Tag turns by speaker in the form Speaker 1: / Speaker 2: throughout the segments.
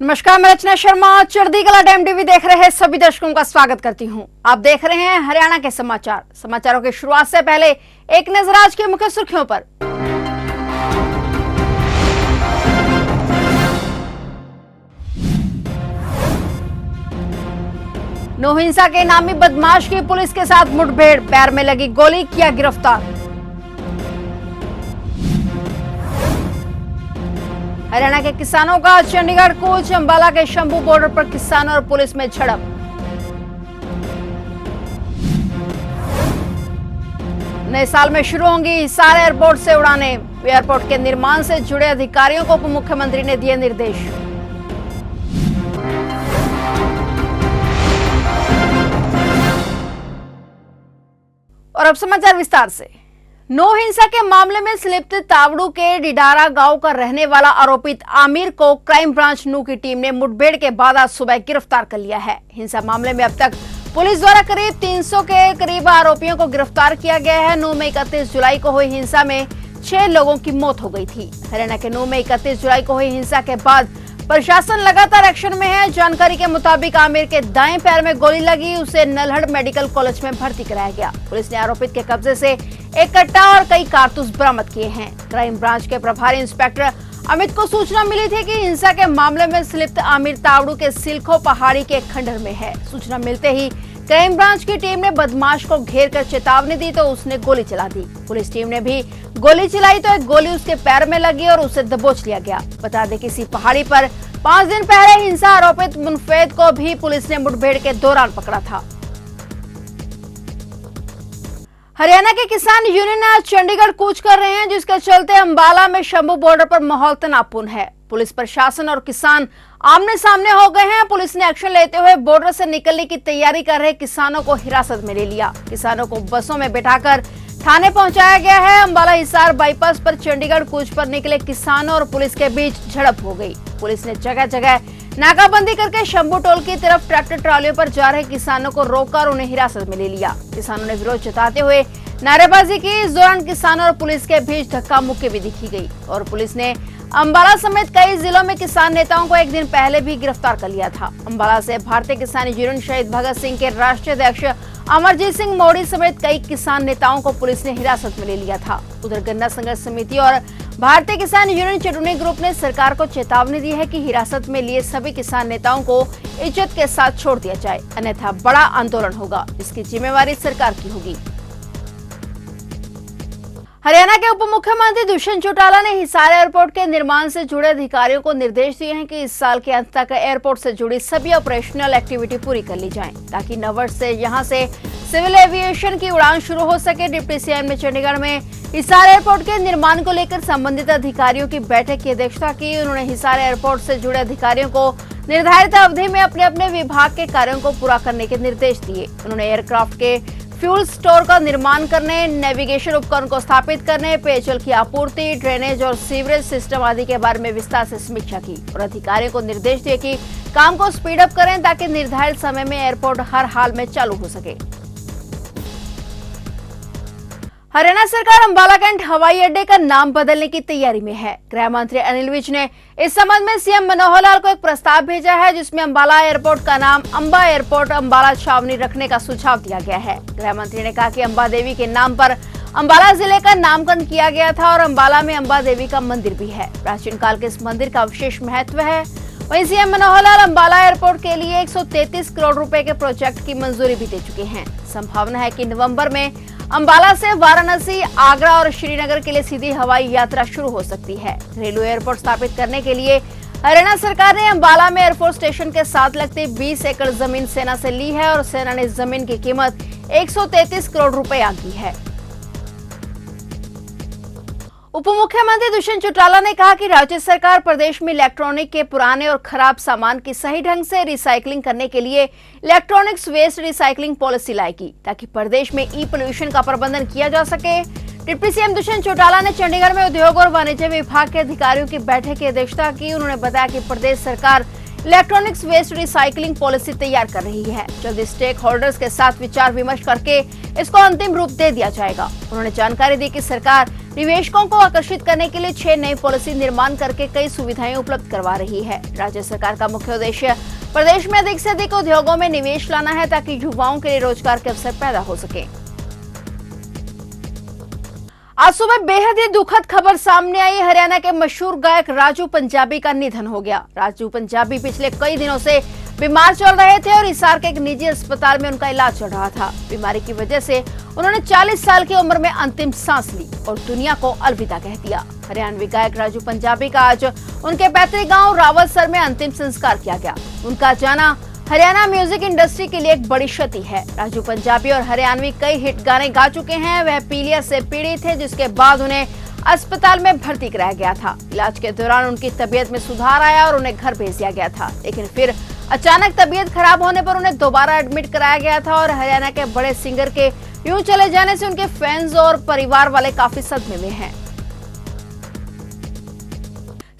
Speaker 1: नमस्कार, मैं रचना शर्मा चढ़ती कला टाइम टीवी देख रहे सभी दर्शकों का स्वागत करती हूं। आप देख रहे हैं हरियाणा के समाचारों की शुरुआत से पहले एक नजर आज की मुख्य सुर्खियों पर। नो हिंसा के नामी बदमाश की पुलिस के साथ मुठभेड़, पैर में लगी गोली, किया गिरफ्तार। हरियाणा के किसानों का चंडीगढ़ कूच, अंबाला के शंभू बॉर्डर पर किसानों और पुलिस में झड़प। नए साल में शुरू होंगी हिसार एयरपोर्ट से उड़ानें, एयरपोर्ट के निर्माण से जुड़े अधिकारियों को उप मुख्यमंत्री ने दिए निर्देश। और अब समाचार विस्तार से। नो हिंसा के मामले में संलिप्त तावड़ू के डिडारा गांव का रहने वाला आरोपित आमिर को क्राइम ब्रांच नू की टीम ने मुठभेड़ के बाद आज सुबह गिरफ्तार कर लिया है। हिंसा मामले में अब तक पुलिस द्वारा करीब 300 के करीब आरोपियों को गिरफ्तार किया गया है। नू में 31 जुलाई को हुई हिंसा में 6 लोगों की मौत हो गई थी। हरियाणा के नू में 31 जुलाई को हुई हिंसा के बाद प्रशासन लगातार एक्शन में है। जानकारी के मुताबिक आमिर के दाएं पैर में गोली लगी, उसे नल्हड़ मेडिकल कॉलेज में भर्ती कराया गया। पुलिस ने आरोपित के कब्जे से एक कट्टा और कई कारतूस बरामद किए हैं। क्राइम ब्रांच के प्रभारी इंस्पेक्टर अमित को सूचना मिली थी कि हिंसा के मामले में संलिप्त आमिर तावड़ू के सिलखो पहाड़ी के खंडर में है। सूचना मिलते ही क्राइम ब्रांच की टीम ने बदमाश को घेर कर चेतावनी दी तो उसने गोली चला दी। पुलिस टीम ने भी गोली चलाई तो एक गोली उसके पैर में लगी और उसे दबोच लिया गया। बता दें कि इसी पहाड़ी पर 5 दिन पहले हिंसा आरोपित मुनफेद को भी पुलिस ने मुठभेड़ के दौरान पकड़ा था। हरियाणा के किसान यूनियन आज चंडीगढ़ कूच कर रहे हैं, जिसके चलते अंबाला में शंभू बॉर्डर पर माहौल तनावपूर्ण है। पुलिस प्रशासन और किसान आमने सामने हो गए हैं। पुलिस ने एक्शन लेते हुए बॉर्डर से निकलने की तैयारी कर रहे किसानों को हिरासत में ले लिया। किसानों को बसों में बैठाकर थाने पहुंचाया गया है। अंबाला हिसार बाईपास पर चंडीगढ़ कूच पर निकले किसानों और पुलिस के बीच झड़प हो गई। पुलिस ने जगह जगह नाकाबंदी करके शंभू टोल की तरफ ट्रैक्टर ट्रॉलियों पर जा रहे किसानों को रोककर उन्हें हिरासत में ले लिया। किसानों ने विरोध जताते हुए नारेबाजी की। इस दौरान किसानों और पुलिस के बीच धक्का मुक्की भी दिखी गई और पुलिस ने अंबाला समेत कई जिलों में किसान नेताओं को एक दिन पहले भी गिरफ्तार कर लिया था। अंबाला से भारतीय किसान यूनियन शहीद भगत सिंह के राष्ट्रीय अध्यक्ष अमरजीत सिंह मोड़ी समेत कई किसान नेताओं को पुलिस ने हिरासत में ले लिया था। उधर गन्ना संघर्ष समिति और भारतीय किसान यूनियन चटुनी ग्रुप ने सरकार को चेतावनी दी है कि हिरासत में लिए सभी किसान नेताओं को इज्जत के साथ छोड़ दिया जाए, अन्यथा बड़ा आंदोलन होगा। इसकी जिम्मेवारी सरकार की होगी। हरियाणा के उप मुख्यमंत्री दुष्यंत चौटाला ने हिसार एयरपोर्ट के निर्माण से जुड़े अधिकारियों को निर्देश दिए हैं कि इस साल के अंत तक एयरपोर्ट से जुड़ी सभी ऑपरेशनल एक्टिविटी पूरी कर ली जाएं, ताकि नववर्ष से यहां से सिविल एविएशन की उड़ान शुरू हो सके। डिप्टी सीएम ने चंडीगढ़ में हिसार एयरपोर्ट के निर्माण को लेकर संबंधित अधिकारियों की बैठक की अध्यक्षता की। उन्होंने हिसार एयरपोर्ट से जुड़े अधिकारियों को निर्धारित अवधि में अपने अपने विभाग के कार्यों को पूरा करने के निर्देश दिए। उन्होंने एयरक्राफ्ट के फ्यूल स्टोर का निर्माण करने, नेविगेशन उपकरण को स्थापित करने, पेयजल की आपूर्ति, ड्रेनेज और सीवरेज सिस्टम आदि के बारे में विस्तार से समीक्षा की और अधिकारियों को निर्देश दिए कि काम को स्पीड अप करें ताकि निर्धारित समय में एयरपोर्ट हर हाल में चालू हो सके। हरियाणा सरकार अंबाला कैंट हवाई अड्डे का नाम बदलने की तैयारी में है। गृह मंत्री अनिल विज ने इस संबंध में सीएम मनोहर लाल को एक प्रस्ताव भेजा है, जिसमें अंबाला एयरपोर्ट का नाम अंबा एयरपोर्ट अंबाला छावनी रखने का सुझाव दिया गया है। गृह मंत्री ने कहा कि अंबा देवी के नाम पर अंबाला जिले का नामकरण किया गया था और अंबाला में अंबा देवी का मंदिर भी है। प्राचीन काल के इस मंदिर का विशेष महत्व है। वहीं सीएम मनोहर लाल अंबाला एयरपोर्ट के लिए 133 करोड़ रुपए के प्रोजेक्ट की मंजूरी भी दे चुके हैं। संभावना है कि नवंबर में अंबाला से वाराणसी, आगरा और श्रीनगर के लिए सीधी हवाई यात्रा शुरू हो सकती है। घरेलू एयरपोर्ट स्थापित करने के लिए हरियाणा सरकार ने अंबाला में एयरफोर्स स्टेशन के साथ लगती 20 एकड़ जमीन सेना से ली है और सेना ने इस जमीन की कीमत 133 करोड़ रुपए आंकी है। उप मुख्यमंत्री दुष्यंत चौटाला ने कहा कि राज्य सरकार प्रदेश में इलेक्ट्रॉनिक के पुराने और खराब सामान की सही ढंग से रिसाइकलिंग करने के लिए इलेक्ट्रॉनिक्स वेस्ट रिसाइकलिंग पॉलिसी लाएगी, ताकि प्रदेश में ई पोल्यूशन का प्रबंधन किया जा सके। डिप्टी सीएम दुष्यंत चौटाला ने चंडीगढ़ में उद्योग और वाणिज्य विभाग के अधिकारियों की बैठक की अध्यक्षता की। उन्होंने बताया कि प्रदेश सरकार इलेक्ट्रॉनिक्स वेस्ट रिसाइकलिंग पॉलिसी तैयार कर रही है। जल्द स्टेक होल्डर्स के साथ विचार विमर्श करके इसको अंतिम रूप दे दिया जाएगा। उन्होंने जानकारी दी कि सरकार निवेशकों को आकर्षित करने के लिए 6 नई पॉलिसी निर्माण करके कई सुविधाएं उपलब्ध करवा रही है। राज्य सरकार का मुख्य उद्देश्य प्रदेश में अधिक से अधिक उद्योगों में निवेश लाना है ताकि युवाओं के लिए रोजगार के अवसर पैदा हो सके। आज सुबह बेहद ही दुखद खबर सामने आई। हरियाणा के मशहूर गायक राजू पंजाबी का निधन हो गया। राजू पंजाबी पिछले कई दिनों से बीमार चल रहे थे और हिसार के एक निजी अस्पताल में उनका इलाज चल रहा था। बीमारी की वजह से उन्होंने 40 साल की उम्र में अंतिम सांस ली और दुनिया को अलविदा कह दिया। हरियाणवी गायक राजू पंजाबी का आज उनके पैतृक गांव रावतसर में अंतिम संस्कार किया गया। उनका जाना हरियाणा म्यूजिक इंडस्ट्री के लिए एक बड़ी क्षति है। राजू पंजाबी और हरियाणवी कई हिट गाने गा चुके हैं। वह पीलिया से पीड़ित थे, जिसके बाद उन्हें अस्पताल में भर्ती कराया गया था। इलाज के दौरान उनकी तबीयत में सुधार आया और उन्हें घर भेज दिया गया था, लेकिन फिर अचानक तबीयत खराब होने पर उन्हें दोबारा एडमिट कराया गया था। और हरियाणा के बड़े सिंगर के यूं चले जाने से उनके फैंस और परिवार वाले काफी सदमे में हैं।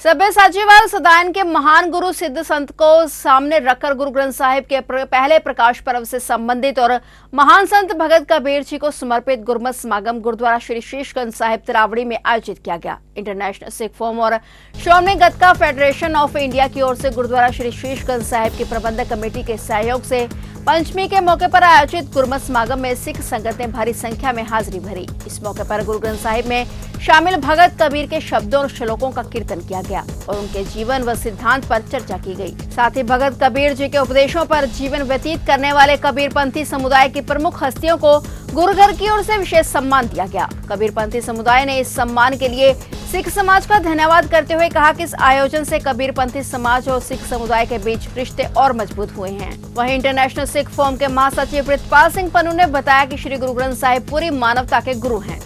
Speaker 1: सब्यसाचीवाल सदायन के महान गुरु सिद्ध संत को सामने रखकर गुरु ग्रंथ साहिब के पहले प्रकाश पर्व से संबंधित और महान संत भगत कबीर जी को समर्पित गुरमत समागम गुरुद्वारा श्री शीशगंज साहिब तिरावड़ी में आयोजित किया गया। इंटरनेशनल सिख फोरम और श्रोमणी गतका फेडरेशन ऑफ इंडिया की ओर से गुरुद्वारा श्री शीशगंज साहिब की प्रबंधक कमेटी के सहयोग से पंचमी के मौके पर आयोजित गुरमत समागम में सिख संगत ने भारी संख्या में हाजिरी भरी। इस मौके पर गुरु ग्रंथ साहिब में शामिल भगत कबीर के शब्दों और श्लोकों का कीर्तन किया गया और उनके जीवन व सिद्धांत पर चर्चा की गई। साथ ही भगत कबीर जी के उपदेशों पर जीवन व्यतीत करने वाले कबीरपंथी समुदाय की प्रमुख हस्तियों को गुरुघर की ओर से विशेष सम्मान दिया गया। कबीरपंथी समुदाय ने इस सम्मान के लिए सिख समाज का धन्यवाद करते हुए कहा कि इस आयोजन से कबीरपंथी समाज और सिख समुदाय के बीच रिश्ते और मजबूत हुए हैं। वहीं इंटरनेशनल सिख फोरम के महासचिव प्रितपाल सिंह पन्नू ने बताया कि श्री गुरु ग्रंथ साहिब पूरी मानवता के गुरु हैं।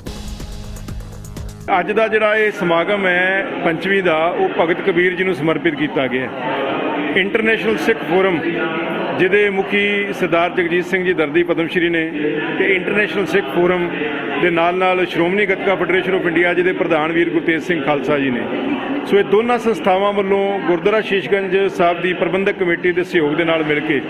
Speaker 2: ਅੱਜ ਦਾ ਜਿਹੜਾ ਇਹ ਸਮਾਗਮ ਹੈ ਪੰਚਵੀਂ ਦਾ ਉਹ ਭਗਤ ਕਬੀਰ ਜੀ ਨੂੰ ਸਮਰਪਿਤ ਕੀਤਾ ਗਿਆ ਹੈ। ਇੰਟਰਨੈਸ਼ਨਲ ਸਿੱਖ ਫੋਰਮ ਜਿਹਦੇ ਮੁਖੀ ਸਰਦਾਰ ਜਗਜੀਤ ਸਿੰਘ ਜੀ ਦਰਦੀ ਪਦਮ ਸ਼੍ਰੀ ਨੇ ਤੇ ਇੰਟਰਨੈਸ਼ਨਲ ਸਿੱਖ ਫੋਰਮ ਦੇ ਨਾਲ Shiromani gatka federation of India ਜਿਹਦੇ ਪ੍ਰਧਾਨ ਵੀਰ ਗੁਰਤੇਜ ਸਿੰਘ ਖਾਲਸਾ ਜੀ ਨੇ। ਸੋ ਇਹ ਦੋਨਾਂ ਸੰਸਥਾਵਾਂ ਵੱਲੋਂ ਗੁਰਦੁਆਰਾ ਸ਼ੀਸ਼ਗੰਜ ਸਾਹਿਬ ਦੀ ਪ੍ਰਬੰਧਕ ਕਮੇਟੀ ਦੇ ਸਹਿਯੋਗ ਦੇ ਨਾਲ ਮਿਲ ਕੇ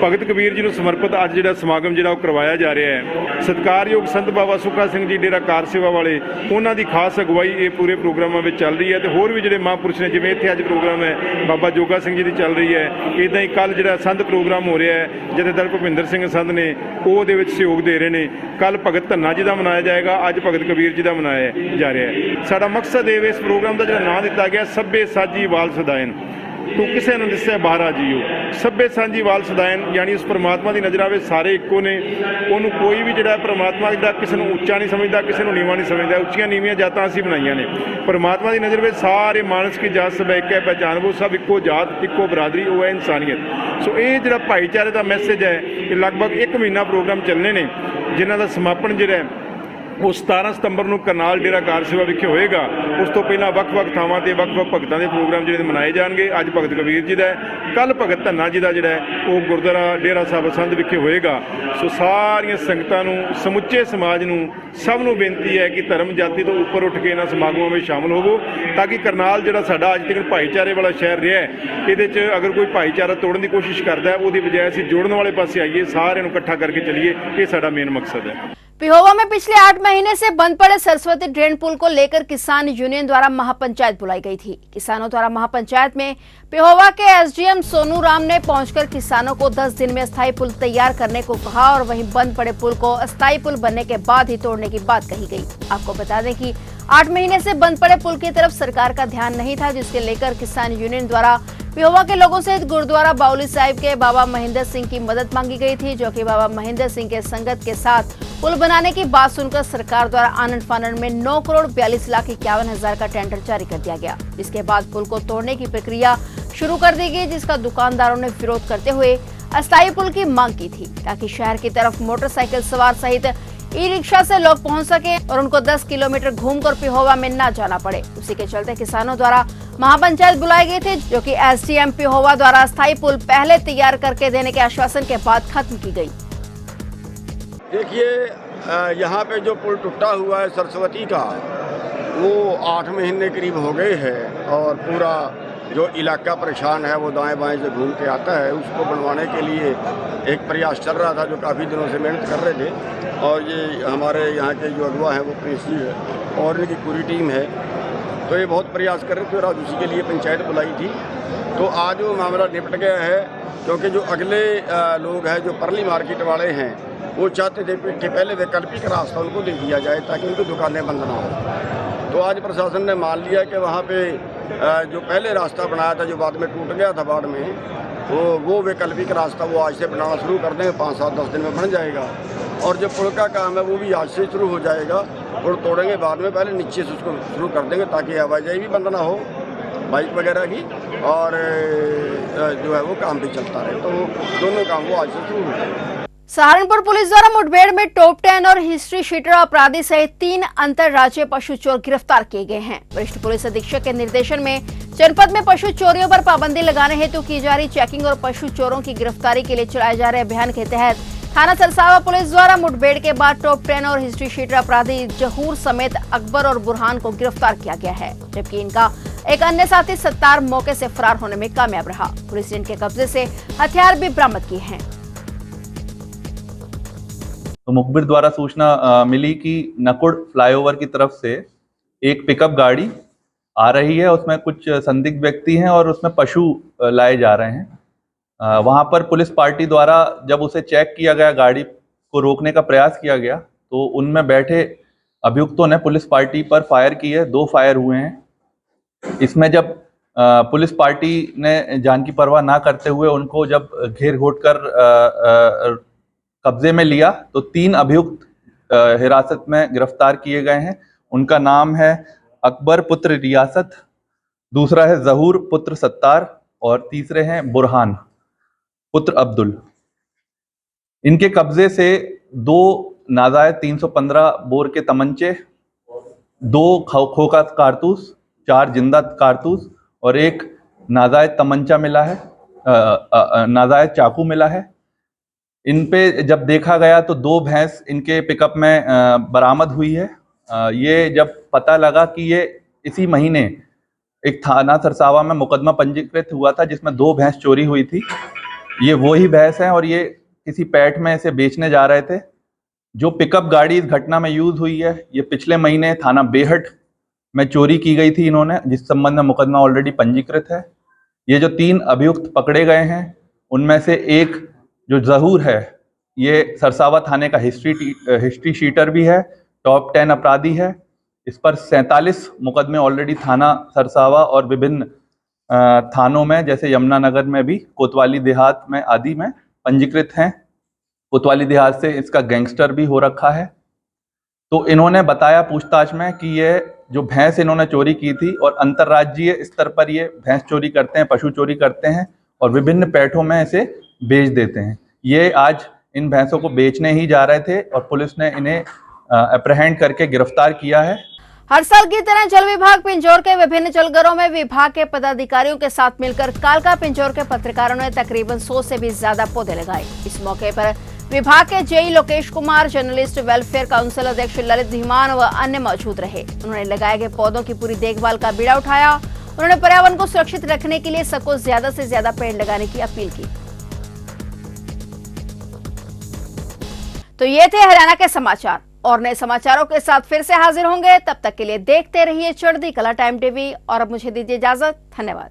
Speaker 2: ਭਗਤ ਕਬੀਰ ਜੀ ਨੂੰ ਸਮਰਪਿਤ ਅੱਜ ਜਿਹੜਾ ਸਮਾਗਮ ਜਿਹੜਾ ਉਹ ਕਰਵਾਇਆ ਜਾ ਰਿਹਾ ਹੈ। ਸਤਿਕਾਰਯੋਗ ਸੰਤ ਬਾਬਾ ਸੁੱਖਾ ਸਿੰਘ ਜੀ ਡੇਰਾ ਕਾਰ ਸੇਵਾ ਵਾਲੇ ਉਹਨਾਂ ਦੀ ਖਾਸ ਅਗਵਾਈ ਇਹ ਪੂਰੇ ਪ੍ਰੋਗਰਾਮਾਂ ਵਿੱਚ ਚੱਲ ਰਹੀ ਹੈ ਤੇ ਹੋਰ ਵੀ ਜਿਹੜੇ ਮਹਾਂਪੁਰਸ਼ ਨੇ, ਜਿਵੇਂ ਇੱਥੇ ਅੱਜ ਪ੍ਰੋਗਰਾਮ ਹੈ ਬਾਬਾ ਜੋਗਾ ਸਿੰਘ ਜੀ ਦੀ ਚੱਲ ਰਹੀ ਹੈ, ਇਦਾਂ ਹੀ ਕੱਲ ਜਿਹੜਾ ਸੰਤ ਪ੍ਰੋਗਰਾਮ ਹੋ ਰਿਹਾ ਹੈ ਜਥੇਦਾਰ ਭੁਪਿੰਦਰ ਸਿੰਘ ਸੰਤ ਨੇ ਉਹ ਉਹਦੇ ਵਿੱਚ ਸਹਿਯੋਗ ਦੇ ਰਹੇ ਨੇ। ਕੱਲ ਭਗਤ ਧੰਨਾ ਜੀ ਦਾ ਮਨਾਇਆ ਜਾਏਗਾ, ਅੱਜ ਭਗਤ ਕਬੀਰ ਜੀ ਦਾ ਮਨਾਇਆ ਜਾ ਰਿਹਾ ਹੈ। ਸਾਡਾ ਮਕਸਦ ਇਹ ਇਸ ਪ੍ਰੋਗਰਾਮ ਦਾ ਜਿਹੜਾ ਨਾਂ ਦਿੱਤਾ ਗਿਆ ਸਭੇ ਸਾਜੀ ਵਾਲ ਸਦਾਇਨ ਤੂੰ ਕਿਸੇ ਨੂੰ ਦਿਸੇ ਬਾਹਰਾ ਜੀਓ। ਸਭੇ ਸਾਂਝੀ ਵਾਲ ਸਦਾਇਨ ਯਾਨੀ ਉਸ ਪਰਮਾਤਮਾ ਦੀ ਨਜ਼ਰ ਆਵੇ ਸਾਰੇ ਇੱਕੋ ਨੇ। ਉਹਨੂੰ ਕੋਈ ਵੀ ਜਿਹੜਾ ਪਰਮਾਤਮਾ ਦਾ ਕਿਸੇ ਨੂੰ ਉੱਚਾ ਨਹੀਂ ਸਮਝਦਾ, ਕਿਸੇ ਨੂੰ ਨੀਵਾਂ ਨਹੀਂ ਸਮਝਦਾ। ਉੱਚੀਆਂ ਨੀਵੀਆਂ ਜਾਤਾਂ ਅਸੀਂ ਬਣਾਈਆਂ ਨੇ। ਪਰਮਾਤਮਾ ਦੀ ਨਜ਼ਰ ਵਿੱਚ ਸਾਰੇ ਮਾਨਸ ਕੀ ਜਾਤ ਸਭ ਇੱਕ ਹੈ, ਪਹਿਚਾਨ ਉਹ ਸਭ ਇੱਕੋ ਜਾਤ ਇੱਕੋ ਬਰਾਦਰੀ, ਉਹ ਹੈ ਇਨਸਾਨੀਅਤ। ਸੋ ਇਹ ਜਿਹੜਾ ਭਾਈਚਾਰੇ ਦਾ ਮੈਸੇਜ ਹੈ ਇਹ ਲਗਭਗ 1 ਮਹੀਨਾ ਪ੍ਰੋਗਰਾਮ ਚੱਲਣੇ ਨੇ, ਜਿਨ੍ਹਾਂ ਦਾ ਸਮਾਪਨ ਜਿਹੜਾ ਉਹ 17 ਸਤੰਬਰ ਨੂੰ ਕਰਨਾਲ ਡੇਰਾ ਕਾਰ ਸੇਵਾ ਵਿਖੇ ਹੋਏਗਾ। ਉਸ ਤੋਂ ਪਹਿਲਾਂ ਵੱਖ-ਵੱਖ ਥਾਵਾਂ ਤੇ ਵੱਖ-ਵੱਖ ਭਗਤਾਂ ਦੇ ਪ੍ਰੋਗਰਾਮ ਜਿਹੜੇ ਮਨਾਏ ਜਾਣਗੇ। ਅੱਜ ਭਗਤ ਕਬੀਰ ਜੀ ਦਾ ਹੈ, ਕੱਲ ਭਗਤ ਧੰਨਾ ਜੀ ਦਾ ਜਿਹੜਾ ਹੈ ਉਹ ਗੁਰਦੁਆਰਾ ਡੇਰਾ ਸਾਹਿਬ ਸੰਧ ਵਿਖੇ ਹੋਏਗਾ। ਸੋ ਸਾਰੀਆਂ ਸੰਗਤਾਂ ਨੂੰ, ਸਮੁੱਚੇ ਸਮਾਜ ਨੂੰ, ਸਭ ਨੂੰ ਬੇਨਤੀ ਹੈ ਕਿ ਧਰਮ ਜਾਤੀ ਤੋਂ ਉੱਪਰ ਉੱਠ ਕੇ ਇਹਨਾਂ ਸਮਾਗਮਾਂ ਵਿੱਚ ਸ਼ਾਮਲ ਹੋਵੋ ਤਾਂ ਕਿ ਕਰਨਾਲ ਜਿਹੜਾ ਸਾਡਾ ਅੱਜ ਤੱਕ ਭਾਈਚਾਰੇ ਵਾਲਾ ਸ਼ਹਿਰ ਰਿਹਾ ਹੈ, ਇਹਦੇ 'ਚ ਅਗਰ ਕੋਈ ਭਾਈਚਾਰਾ ਤੋੜਨ ਦੀ ਕੋਸ਼ਿਸ਼ ਕਰਦਾ ਹੈ ਉਹਦੀ ਬਜਾਏ ਅਸੀਂ ਜੋੜਨ ਵਾਲੇ ਪਾਸੇ ਆਈਏ, ਸਾਰਿਆਂ ਨੂੰ ਇਕੱਠਾ ਕਰਕੇ ਚੱਲੀਏ। ਇਹ ਸਾਡਾ ਮੇਨ मकसद है।
Speaker 1: पिहोवा में पिछले 8 महीने से बंद पड़े सरस्वती ड्रेन पुल को लेकर किसान यूनियन द्वारा महापंचायत बुलाई गई थी। किसानों द्वारा महापंचायत में पिहोवा के एसडीएम सोनू राम ने पहुंचकर किसानों को 10 दिन में अस्थायी पुल तैयार करने को कहा और वहीं बंद पड़े पुल को अस्थायी पुल बनने के बाद ही तोड़ने की बात कही गई। आपको बता दें कि 8 महीने से बंद पड़े पुल की तरफ सरकार का ध्यान नहीं था, जिसके लेकर किसान यूनियन द्वारा पिहोवा के लोगों से गुरुद्वारा बाउली साहिब के बाबा महेंद्र सिंह की मदद मांगी गई थी, जो कि बाबा महेंद्र सिंह के संगत के साथ पुल बनाने की बात सुनकर सरकार द्वारा आनंद फानंद में 9 करोड़ 42 लाख 51 हजार का टेंडर जारी कर दिया गया। जिसके बाद पुल को तोड़ने की प्रक्रिया शुरू कर दी गई, जिसका दुकानदारों ने विरोध करते हुए अस्थायी पुल की मांग की थी ताकि शहर की तरफ मोटरसाइकिल सवार सहित ई रिक्शा से लोग पहुंच सके और उनको 10 किलोमीटर घूमकर पिहोवा में न जाना पड़े। उसी के चलते किसानों द्वारा महापंचायत बुलाई गई थी, जो कि एसडीएम पिहोवा द्वारा अस्थायी पुल पहले तैयार करके देने के आश्वासन के बाद खत्म की गई।
Speaker 3: देखिए, यहाँ पे जो पुल टूटा हुआ है सरस्वती का, वो 8 महीने करीब हो गए हैं और पूरा जो इलाका परेशान है वो दाएं बाएं से घूम के आता है। उसको बनवाने के लिए एक प्रयास चल रहा था जो काफ़ी दिनों से मेहनत कर रहे थे और ये हमारे यहाँ के जो अगवा हैं वो प्रिंस जी है, और इनकी पूरी टीम है। तो ये बहुत प्रयास कर रहे थे और आज उसी के लिए पंचायत बुलाई थी। तो आज वो मामला निपट गया है, क्योंकि जो अगले लोग हैं जो परली मार्केट वाले हैं वो चाहते थे कि पहले वैकल्पिक रास्ता उनको दे दिया जाए ताकि उनकी दुकानें बंद ना हो। तो आज प्रशासन ने मान लिया कि वहाँ पे जो पहले रास्ता बनाया था जो बाद में टूट गया था बाढ़ में, वो वैकल्पिक रास्ता वो आज से बनाना शुरू कर देंगे। 5-7-10 दिन में बन जाएगा। और जो पुल का काम है वो भी आज से शुरू हो जाएगा। पुल तोड़ेंगे बाद में, पहले नीचे से उसको शुरू कर देंगे ताकि आवाजाही भी बंद ना हो बाइक वगैरह की, और जो है वो काम भी चलता रहे। तो दोनों काम वो आज से शुरू हो जाएंगे।
Speaker 1: सहारनपुर पुलिस द्वारा मुठभेड़ में टॉप 10 और हिस्ट्री शीटर अपराधी सहित 3 अंतर्राज्यीय पशु चोर गिरफ्तार किए गए हैं। वरिष्ठ पुलिस अधीक्षक के निर्देशन में जनपद में पशु चोरियों पर पाबंदी लगाने हेतु की जा रही चेकिंग और पशु चोरों की गिरफ्तारी के लिए चलाए जा रहे अभियान के तहत थाना सरसावा पुलिस द्वारा मुठभेड़ के बाद टॉप 10 और हिस्ट्री शीटर अपराधी जहूर समेत अकबर और बुरहान को गिरफ्तार किया गया है, जबकि इनका एक अन्य साथी सत्तार मौके से फरार होने में कामयाब रहा। पुलिस ने इनके कब्जे से हथियार भी बरामद किए हैं।
Speaker 4: तो मुखबिर द्वारा सूचना मिली कि नकुड़ फ्लाईओवर की तरफ से एक पिकअप गाड़ी आ रही है, उसमें कुछ संदिग्ध व्यक्ति हैं और उसमें पशु लाए जा रहे हैं। वहां पर पुलिस पार्टी द्वारा जब उसे चेक किया गया, गाड़ी को रोकने का प्रयास किया गया, तो उनमें बैठे अभियुक्तों ने पुलिस पार्टी पर फायर किए। 2 फायर हुए हैं। इसमें जब पुलिस पार्टी ने जान की परवाह ना करते हुए उनको जब घेर घोट कर कब्जे में लिया तो 3 अभियुक्त हिरासत में गिरफ्तार किए गए हैं। उनका नाम है अकबर पुत्र रियासत, दूसरा है जहूर पुत्र सत्तार और तीसरे हैं बुरहान पुत्र अब्दुल। इनके कब्जे से 2 नाजायज 315 बोर के तमंचे, 2 खोखा कारतूस, 4 जिंदा कारतूस और 1 नाजायज तमंचा मिला है, नाजायज चाकू मिला है। इन पे जब देखा गया तो 2 भैंस इनके पिकअप में बरामद हुई है। ये जब पता लगा कि ये इसी महीने एक थाना सरसावा में मुकदमा पंजीकृत हुआ था जिसमें 2 भैंस चोरी हुई थी। ये वो ही भैंस हैं और ये किसी पैठ में इसे बेचने जा रहे थे। जो पिकअप गाड़ी इस घटना में यूज हुई है, ये पिछले महीने थाना बेहट में चोरी की गई थी इन्होंने, जिस संबंध में मुकदमा ऑलरेडी पंजीकृत है। ये जो 3 अभियुक्त पकड़े गए हैं उनमें से एक जो जहूर है, ये सरसावा थाने का हिस्ट्री शीटर भी है, टॉप 10 अपराधी है। इस पर 47 मुकदमे ऑलरेडी थाना सरसावा और विभिन्न थानों में जैसे यमुनानगर में भी, कोतवाली देहात में आदि में पंजीकृत हैं। कोतवाली देहात से इसका गैंगस्टर भी हो रखा है। तो इन्होंने बताया पूछताछ में कि ये जो भैंस इन्होंने चोरी की थी और अंतर्राज्यीय स्तर पर ये भैंस चोरी करते हैं, पशु चोरी करते हैं और विभिन्न पैठों में इसे बेच देते हैं। ये आज इन भैंसों को बेचने ही जा रहे थे और पुलिस ने इन्हें अप्रहेंड करके गिरफ्तार किया है।
Speaker 1: हर साल की तरह जल विभाग पिंजौर के विभिन्न जलघरों में विभाग के पदाधिकारियों के साथ मिलकर कालका पिंजौर के पत्रकारों ने तकरीबन 100 से भी ज्यादा पौधे लगाए। इस मौके पर विभाग के JE Lokesh Kumar, journalist welfare council अध्यक्ष ललित धीमान व अन्य मौजूद रहे। उन्होंने लगाए गए पौधों की पूरी देखभाल का बीड़ा उठाया। उन्होंने पर्यावरण को सुरक्षित रखने के लिए सबको ज्यादा से ज्यादा पेड़ लगाने की अपील की। तो ये थे हरियाणा के समाचार, और नए समाचारों के साथ फिर से हाजिर होंगे। तब तक के लिए देखते रहिए चढ़ती कला टाइम टीवी और अब मुझे दीजिए इजाजत। धन्यवाद।